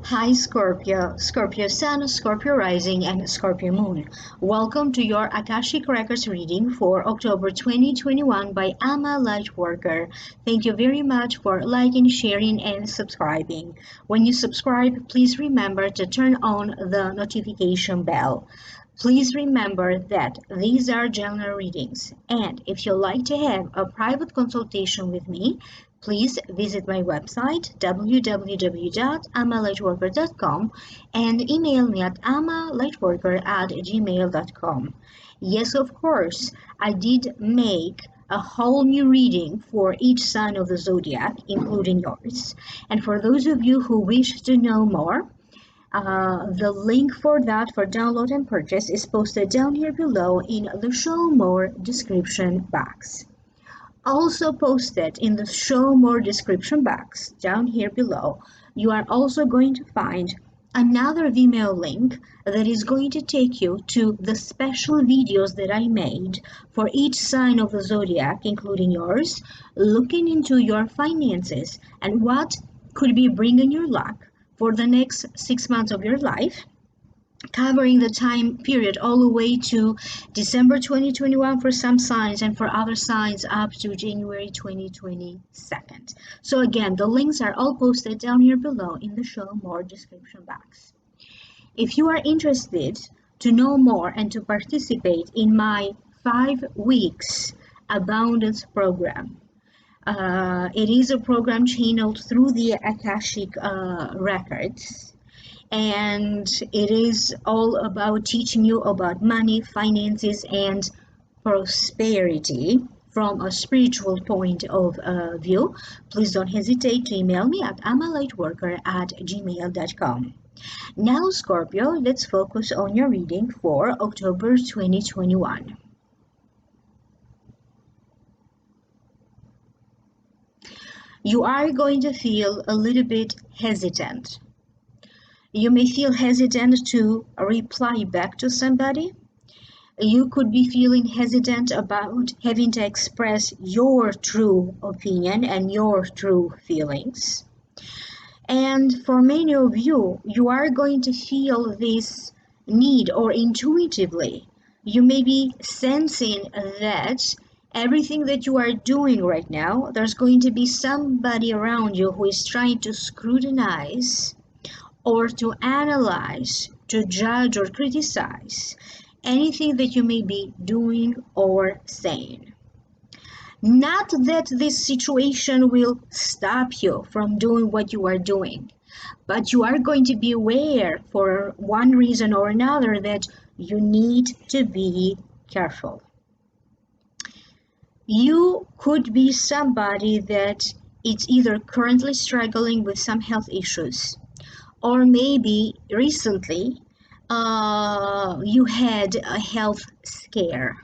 Hi Scorpio, Scorpio Sun, Scorpio Rising, and Scorpio Moon. Welcome to your Akashic Records reading for October 2021 by amalightworker. Thank you very much for liking, sharing, and subscribing. When you subscribe, please remember to turn on the notification bell. Please remember that these are general readings, and if you'd like to have a private consultation with me, please visit my website www.amalightworker.com and email me at amalightworker@gmail.com. Yes, of course, I did make a whole new reading for each sign of the zodiac, including yours. And for those of you who wish to know more, the link for that for download and purchase is posted down here below in the show more description box. Also posted in the show more description box down here below, you are also going to find another Vimeo link that is going to take you to the special videos that I made for each sign of the zodiac, including yours, looking into your finances and what could be bringing you luck for the next 6 months of your life, covering the time period all the way to December 2021 for some signs and for other signs up to January 2022. So again, the links are all posted down here below in the show more description box. If you are interested to know more and to participate in my 5 weeks abundance program, it is a program channeled through the Akashic records, and it is all about teaching you about money, finances, and prosperity from a spiritual point of view. Please don't hesitate to email me at amalightworker@gmail.com. Now, Scorpio, let's focus on your reading for October 2021. You are going to feel a little bit hesitant. You may feel hesitant to reply back to somebody. You could be feeling hesitant about having to express your true opinion and your true feelings. And for many of you, you are going to feel this need, or intuitively, you may be sensing that everything that you are doing right now, there's going to be somebody around you who is trying to scrutinize or to analyze, to judge or criticize anything that you may be doing or saying. Not that this situation will stop you from doing what you are doing, but you are going to be aware for one reason or another that you need to be careful. You could be somebody that is either currently struggling with some health issues, or maybe recently you had a health scare.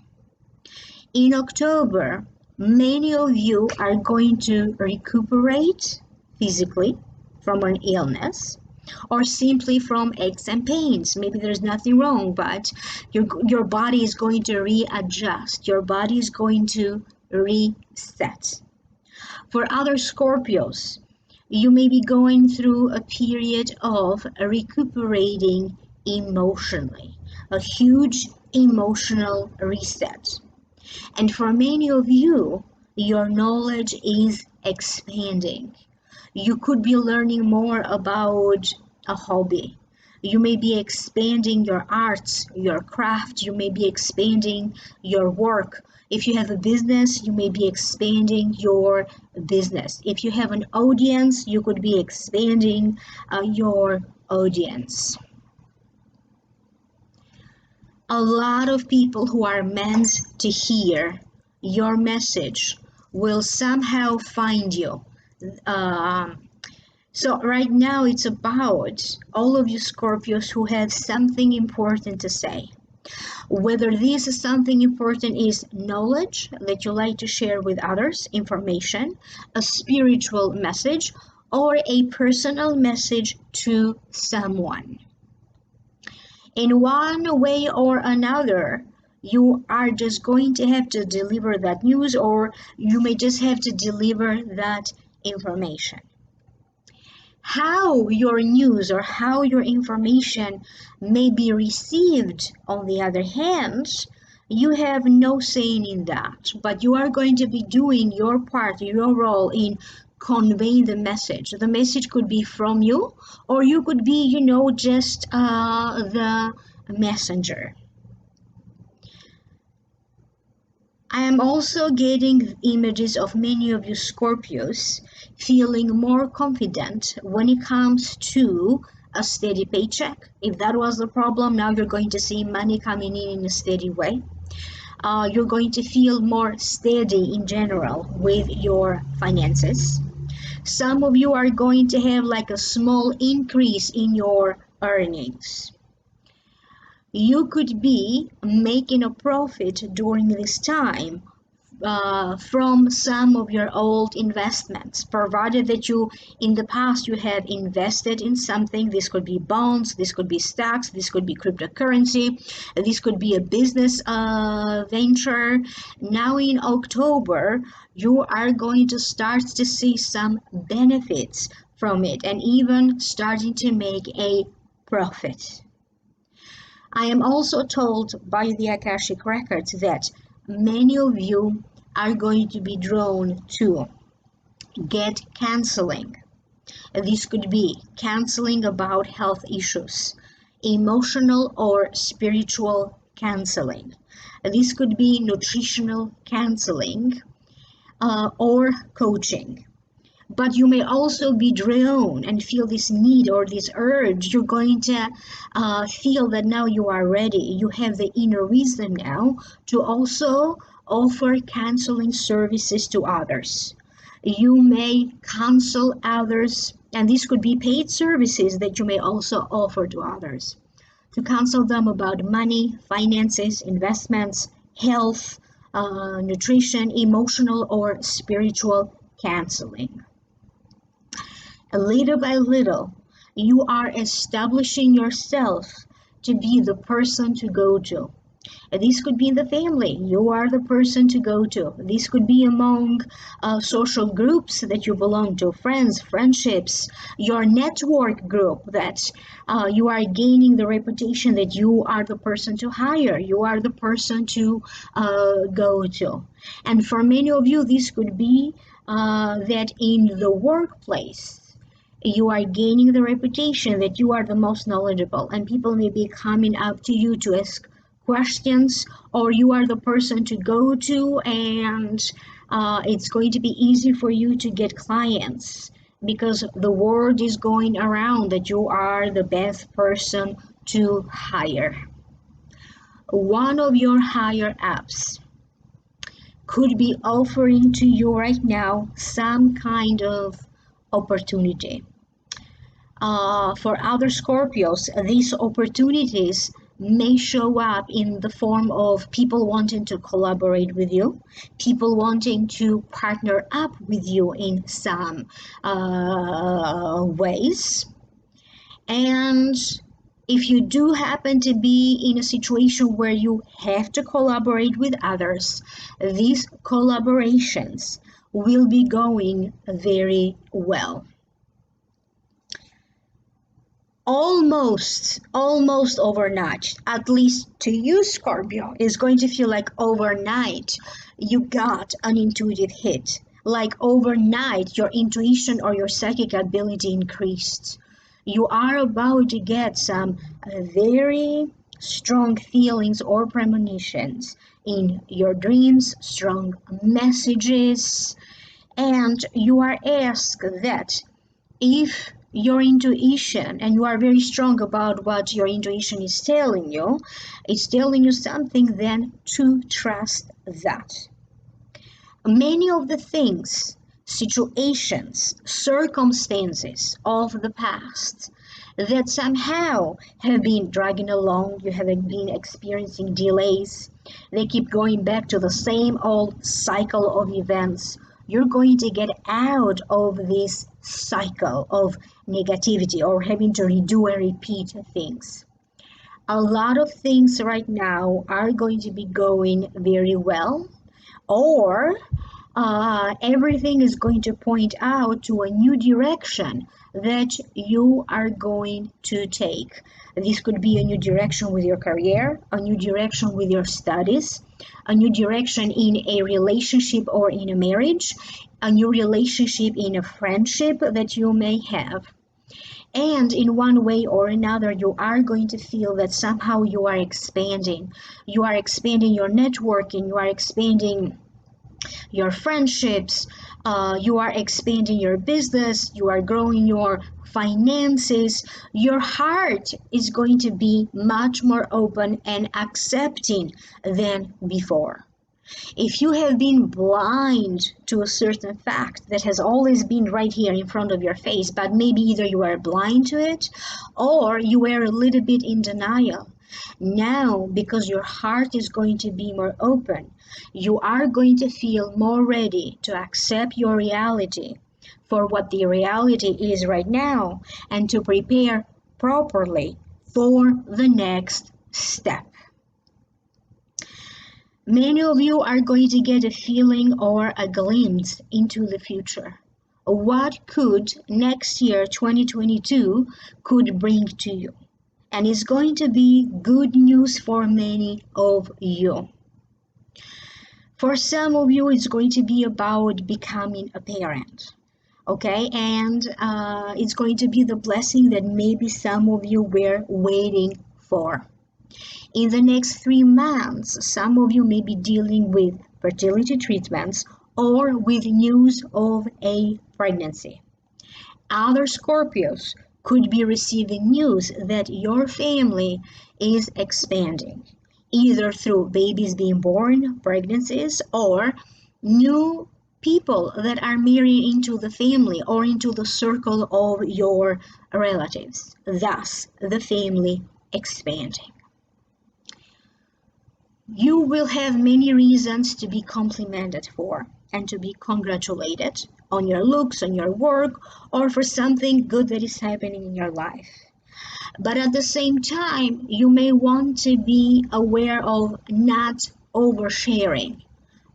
In October, many of you are going to recuperate physically from an illness, or simply from aches and pains. Maybe there's nothing wrong, but your body is going to readjust. Your body is going to reset. For other Scorpios, you may be going through a period of recuperating emotionally, a huge emotional reset. And for many of you, your knowledge is expanding. You could be learning more about a hobby. You may be expanding your arts, your craft. You may be expanding your work. If you have a business, you may be expanding your business. If you have an audience, you could be expanding your audience. A lot of people who are meant to hear your message will somehow find you. So right now it's about all of you Scorpios who have something important to say. Whether this is something important is knowledge that you like to share with others, information, a spiritual message, or a personal message to someone. In one way or another, you are just going to have to deliver that news, or you may just have to deliver that information. How your news or how your information may be received, on the other hand, you have no say in that, but you are going to be doing your part, your role in conveying the message. The message could be from you, or you could be, just the messenger. I am also getting images of many of you Scorpios feeling more confident when it comes to a steady paycheck. If that was the problem, now you're going to see money coming in a steady way. You're going to feel more steady in general with your finances. Some of you are going to have like a small increase in your earnings. You could be making a profit during this time from some of your old investments, provided that you in the past you have invested in something. This could be bonds, this could be stocks, this could be cryptocurrency, this could be a business venture. Now in October you are going to start to see some benefits from it and even starting to make a profit. I am also told by the Akashic records that many of you are going to be drawn to get counseling. This could be counseling about health issues, emotional or spiritual counseling. This could be nutritional counseling or coaching. But you may also be drawn and feel this need or this urge. You're going to feel that now you are ready. You have the inner wisdom now to also offer counseling services to others. You may counsel others, and this could be paid services that you may also offer to others. To counsel them about money, finances, investments, health, nutrition, emotional or spiritual counseling. Little by little, you are establishing yourself to be the person to go to. This could be in the family. You are the person to go to. This could be among social groups that you belong to, friends, friendships, your network group that you are gaining the reputation that you are the person to hire. You are the person to go to. And for many of you, this could be that in the workplace, you are gaining the reputation that you are the most knowledgeable, and people may be coming up to you to ask questions, or you are the person to go to, and it's going to be easy for you to get clients because the word is going around that you are the best person to hire. One of your higher ups could be offering to you right now some kind of opportunity. For other Scorpios, these opportunities may show up in the form of people wanting to collaborate with you, people wanting to partner up with you in some ways. And if you do happen to be in a situation where you have to collaborate with others, these collaborations will be going very well. Almost overnight, at least to you Scorpio, is going to feel like overnight you got an intuitive hit, like overnight your intuition or your psychic ability increased. You are about to get some very strong feelings or premonitions in your dreams, strong messages, and you are asked that if your intuition, and you are very strong about what your intuition is telling you, it's telling you something, then to trust that. Many of the things, situations, circumstances of the past that somehow have been dragging along. You have been experiencing delays. They keep going back to the same old cycle of events. You're going to get out of this cycle of negativity or having to redo and repeat things. A lot of things right now are going to be going very well, or everything is going to point out to a new direction that you are going to take. This could be a new direction with your career, a new direction with your studies, a new direction in a relationship or in a marriage, a new relationship in a friendship that you may have. And in one way or another, you are going to feel that somehow you are expanding. You are expanding your networking, you are expanding your friendships, you are expanding your business, you are growing your finances. Your heart is going to be much more open and accepting than before. If you have been blind to a certain fact that has always been right here in front of your face, but maybe either you are blind to it or you were a little bit in denial. Now, because your heart is going to be more open, you are going to feel more ready to accept your reality for what the reality is right now and to prepare properly for the next step. Many of you are going to get a feeling or a glimpse into the future. What could next year, 2022, could bring to you? And it's going to be good news for many of you. For some of you, it's going to be about becoming a parent. Okay, and it's going to be the blessing that maybe some of you were waiting for. In the next 3 months, some of you may be dealing with fertility treatments or with news of a pregnancy. Other Scorpios could be receiving news that your family is expanding, either through babies being born, pregnancies, or new people that are married into the family or into the circle of your relatives, thus the family expanding. You will have many reasons to be complimented for and to be congratulated on your looks, on your work, or for something good that is happening in your life. But at the same time, you may want to be aware of not oversharing.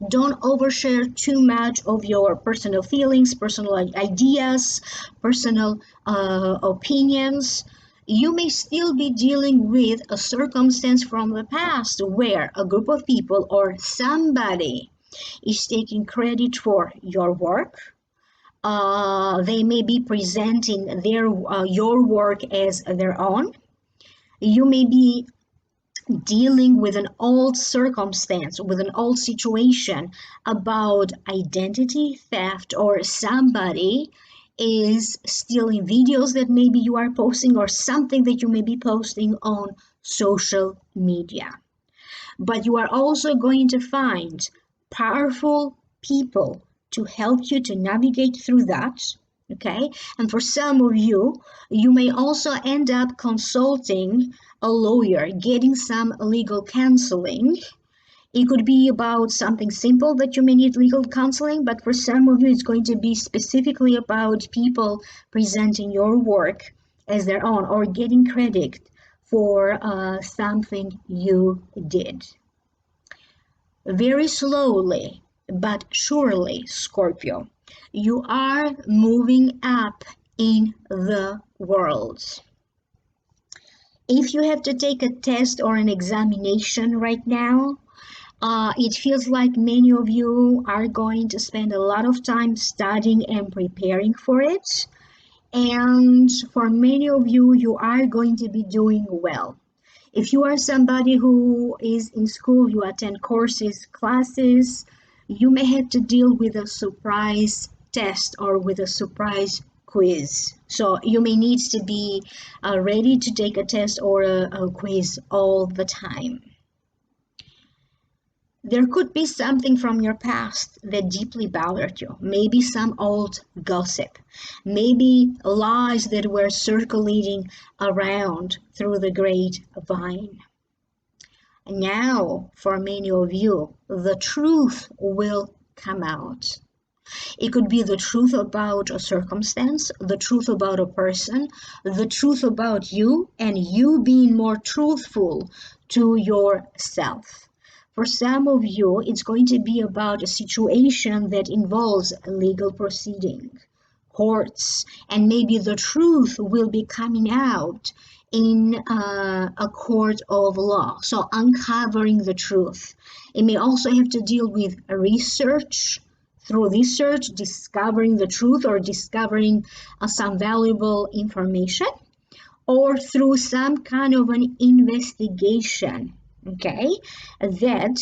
Don't overshare too much of your personal feelings, personal ideas, personal opinions. You may still be dealing with a circumstance from the past where a group of people or somebody is taking credit for your work. They may be presenting your work as their own. You may be dealing with an old circumstance, with an old situation about identity theft, or somebody is stealing videos that maybe you are posting or something that you may be posting on social media. But you are also going to find powerful people to help you to navigate through that. Okay, and for some of you, you may also end up consulting a lawyer, getting some legal counseling. It could be about something simple that you may need legal counseling, but for some of you, it's going to be specifically about people presenting your work as their own or getting credit for something you did. Very slowly but surely, Scorpio, you are moving up in the world. If you have to take a test or an examination right now, it feels like many of you are going to spend a lot of time studying and preparing for it. And for many of you, you are going to be doing well. If you are somebody who is in school, you attend courses, classes, you may have to deal with a surprise test or with a surprise quiz. So you may need to be ready to take a test or a quiz all the time. There could be something from your past that deeply bothered you. Maybe some old gossip. Maybe lies that were circulating around through the grapevine. Now, for many of you, the truth will come out. It could be the truth about a circumstance, the truth about a person, the truth about you, and you being more truthful to yourself. For some of you, it's going to be about a situation that involves a legal proceeding, courts, and maybe the truth will be coming out in a court of law. So uncovering the truth. It may also have to deal with research, through research, discovering the truth or discovering some valuable information, or through some kind of an investigation, okay, that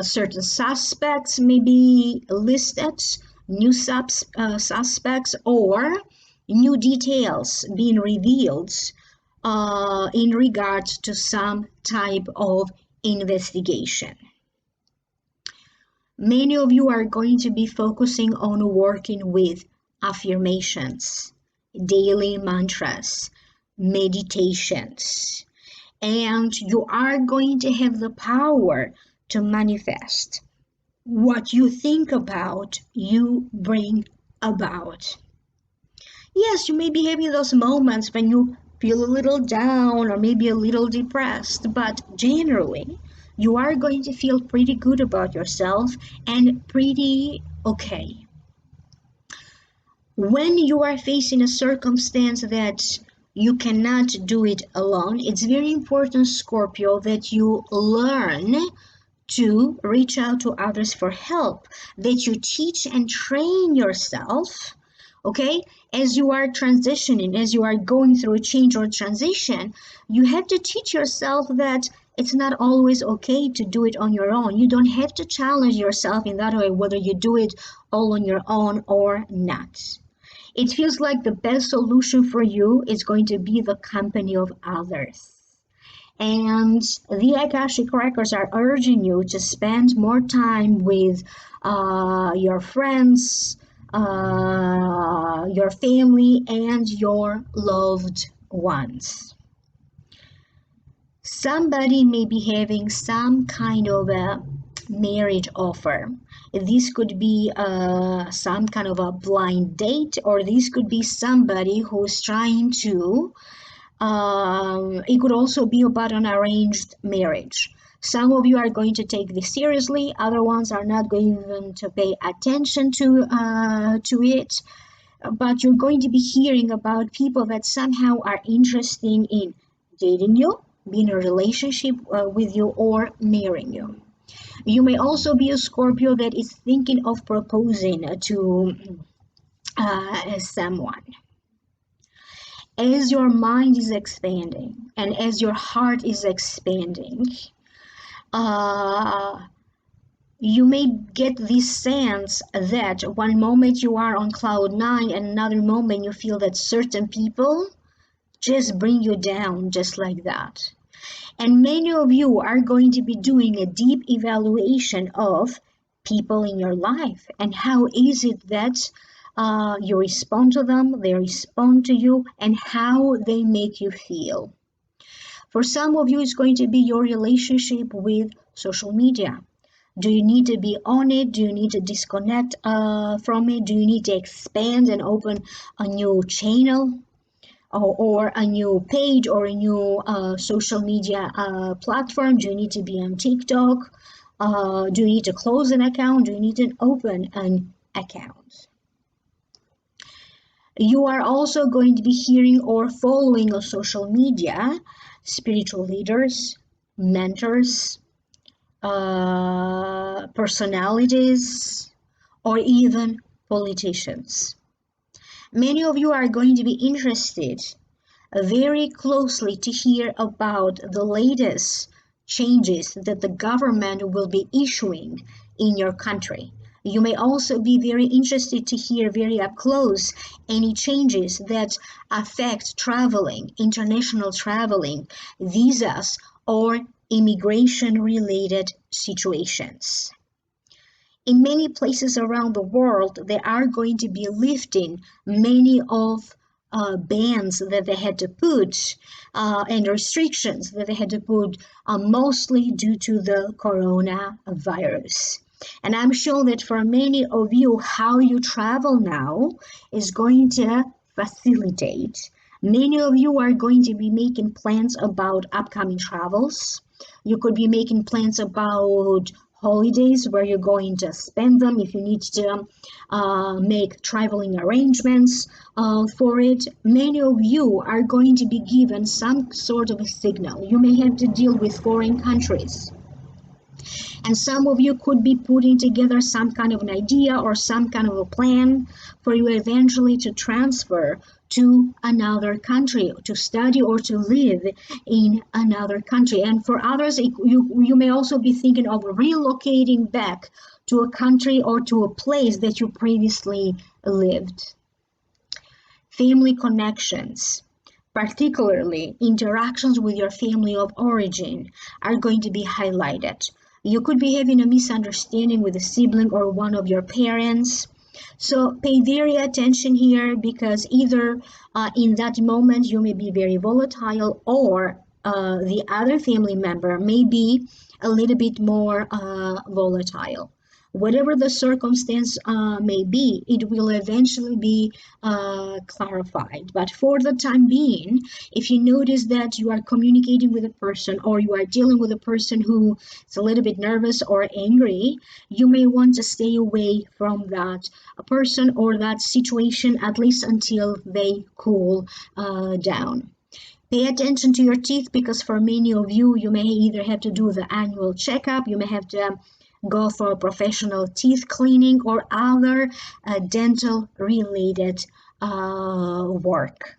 certain suspects may be listed, new suspects, or new details being revealed in regards to some type of investigation. Many of you are going to be focusing on working with affirmations, daily mantras, meditations, and you are going to have the power to manifest. What you think about, you bring about. Yes, you may be having those moments when you feel a little down or maybe a little depressed, but generally, you are going to feel pretty good about yourself and pretty okay. When you are facing a circumstance that you cannot do it alone, it's very important, Scorpio, that you learn to reach out to others for help, that you teach and train yourself, okay? As you are transitioning, as you are going through a change or transition, you have to teach yourself that it's not always okay to do it on your own. You don't have to challenge yourself in that way, whether you do it all on your own or not. It feels like the best solution for you is going to be the company of others. And the Akashic records are urging you to spend more time with your friends, your family, and your loved ones. Somebody may be having some kind of a marriage offer. This could be some kind of a blind date, or this could be somebody who's trying to it could also be about an arranged marriage. Some of you are going to take this seriously, other ones are not going even to pay attention to it. But you're going to be hearing about people that somehow are interested in dating you, being in a relationship with you, or marrying you. You may also be a Scorpio that is thinking of proposing to someone. As your mind is expanding and as your heart is expanding, you may get this sense that one moment you are on cloud nine and another moment you feel that certain people just bring you down just like that. And many of you are going to be doing a deep evaluation of people in your life and how is it that you respond to them, they respond to you, and how they make you feel. For some of you, it's going to be your relationship with social media. Do you need to be on it? Do you need to disconnect from it? Do you need to expand and open a new channel or a new page or a new social media platform? Do you need to be on TikTok? Do you need to close an account? Do you need to open an account? You are also going to be hearing or following on social media spiritual leaders, mentors, personalities, or even politicians. Many of you are going to be interested very closely to hear about the latest changes that the government will be issuing in your country. You may also be very interested to hear very up close any changes that affect traveling, international traveling, visas, or immigration-related situations. In many places around the world, they are going to be lifting many of bans that they had to put and restrictions that they had to put, mostly due to the coronavirus. And I'm sure that for many of you, how you travel now is going to facilitate. Many of you are going to be making plans about upcoming travels. You could be making plans about holidays, where you're going to spend them, if you need to make traveling arrangements for it. Many of you are going to be given some sort of a signal. You may have to deal with foreign countries. And some of you could be putting together some kind of an idea or some kind of a plan for you eventually to transfer to another country, to study or to live in another country. And for others, you may also be thinking of relocating back to a country or to a place that you previously lived. Family connections, particularly interactions with your family of origin, are going to be highlighted. You could be having a misunderstanding with a sibling or one of your parents. So pay very attention here, because either in that moment you may be very volatile, or the other family member may be a little bit more volatile. Whatever the circumstance may be, it will eventually be clarified. But for the time being, if you notice that you are communicating with a person, or you are dealing with a person who is a little bit nervous or angry, you may want to stay away from that person or that situation, at least until they cool down. Pay attention to your teeth, because for many of you, you may either have to do the annual checkup, you may have to go for a professional teeth cleaning or other dental related work.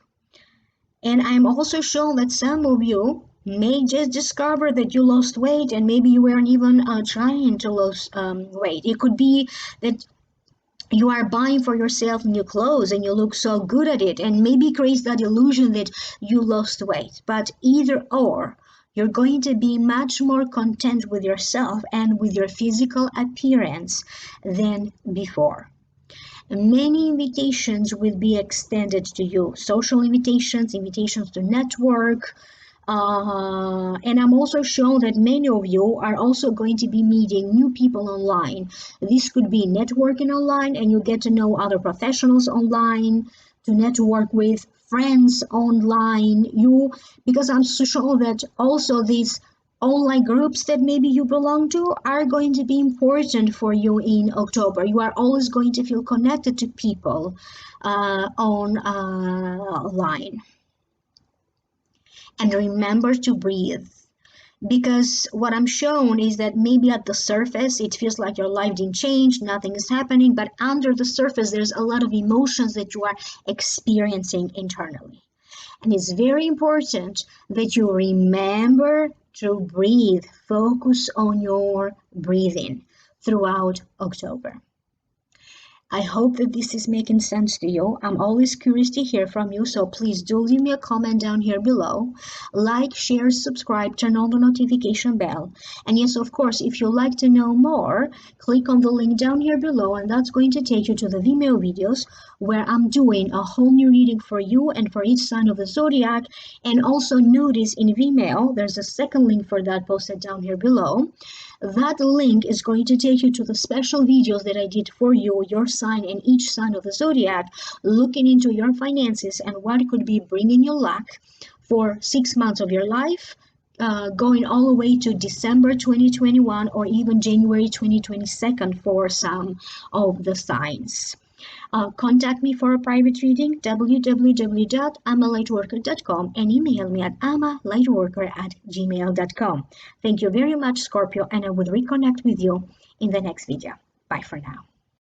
And I'm also sure that some of you may just discover that you lost weight, and maybe you weren't even trying to lose weight. It could be that you are buying for yourself new clothes and you look so good at it, and maybe creates that illusion that you lost weight. But either or, you're going to be much more content with yourself and with your physical appearance than before. Many invitations will be extended to you. Social invitations, invitations to network, and I'm also sure that many of you are also going to be meeting new people online. This could be networking online, and you get to know other professionals online, to network with friends online. Because I'm so sure that also these online groups that maybe you belong to are going to be important for you in October. You are always going to feel connected to people online. And remember to breathe, because what I'm shown is that maybe at the surface it feels like your life didn't change, nothing is happening, but under the surface there's a lot of emotions that you are experiencing internally. And it's very important that you remember to breathe. Focus on your breathing throughout October. I hope that this is making sense to you. I'm always curious to hear from you, so please do leave me a comment down here below. Like, share, subscribe, turn on the notification bell. And yes, of course, if you'd like to know more, click on the link down here below, and that's going to take you to the Vimeo videos where I'm doing a whole new reading for you and for each sign of the zodiac. And also notice in Vimeo, there's a second link for that posted down here below. That link is going to take you to the special videos that I did for you, your sign and each sign of the zodiac, looking into your finances and what could be bringing you luck for 6 months of your life, going all the way to December 2021 or even January 2022 for some of the signs. Contact me for a private reading, www.amalightworker.com, and email me at amalightworker@gmail.com. Thank you very much, Scorpio, and I will reconnect with you in the next video. Bye for now.